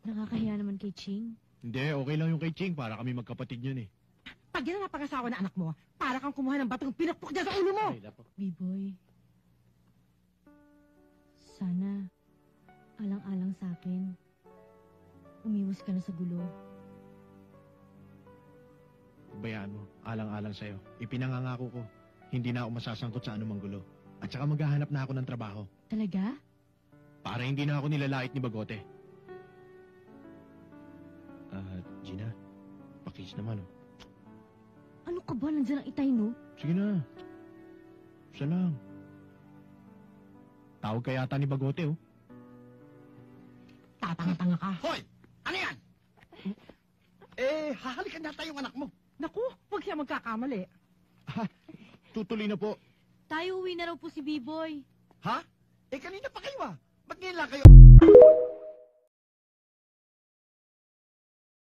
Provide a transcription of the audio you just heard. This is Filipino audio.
Nakakahiya naman kay Ching. Hindi, okay lang yung kay Ching. Para kami magkapatid yun eh. Pag yan ang napag-asawa na anak mo, para kang kumuha ng batong pinakpok dyan sa ulo mo! Ay, lapo. B-boy, sana alang-alang sa akin. Umiwas ka na sa gulo. Bayaan mo, alang-alang sa'yo. Ipinangangako ko, hindi na ako masasangkot sa anumang gulo. At saka maghahanap na ako ng trabaho. Talaga? Para hindi na ako nilalait ni Bagote. Gina, pakis naman oh. Ano ka ba? Nandiyan ang itay, no? Sige na. Isa lang. Tawag ka yata ni Bagote oh. Tatanga-tanga ka. Hoy! Ano yan? Hahalikan yata yung anak mo. Naku, huwag siya magkakamali. Tutuloy na po. Tayo uwi na raw po si B-boy. Ha? Kanina pa kayo ah. Ba't ngayon lang kayo?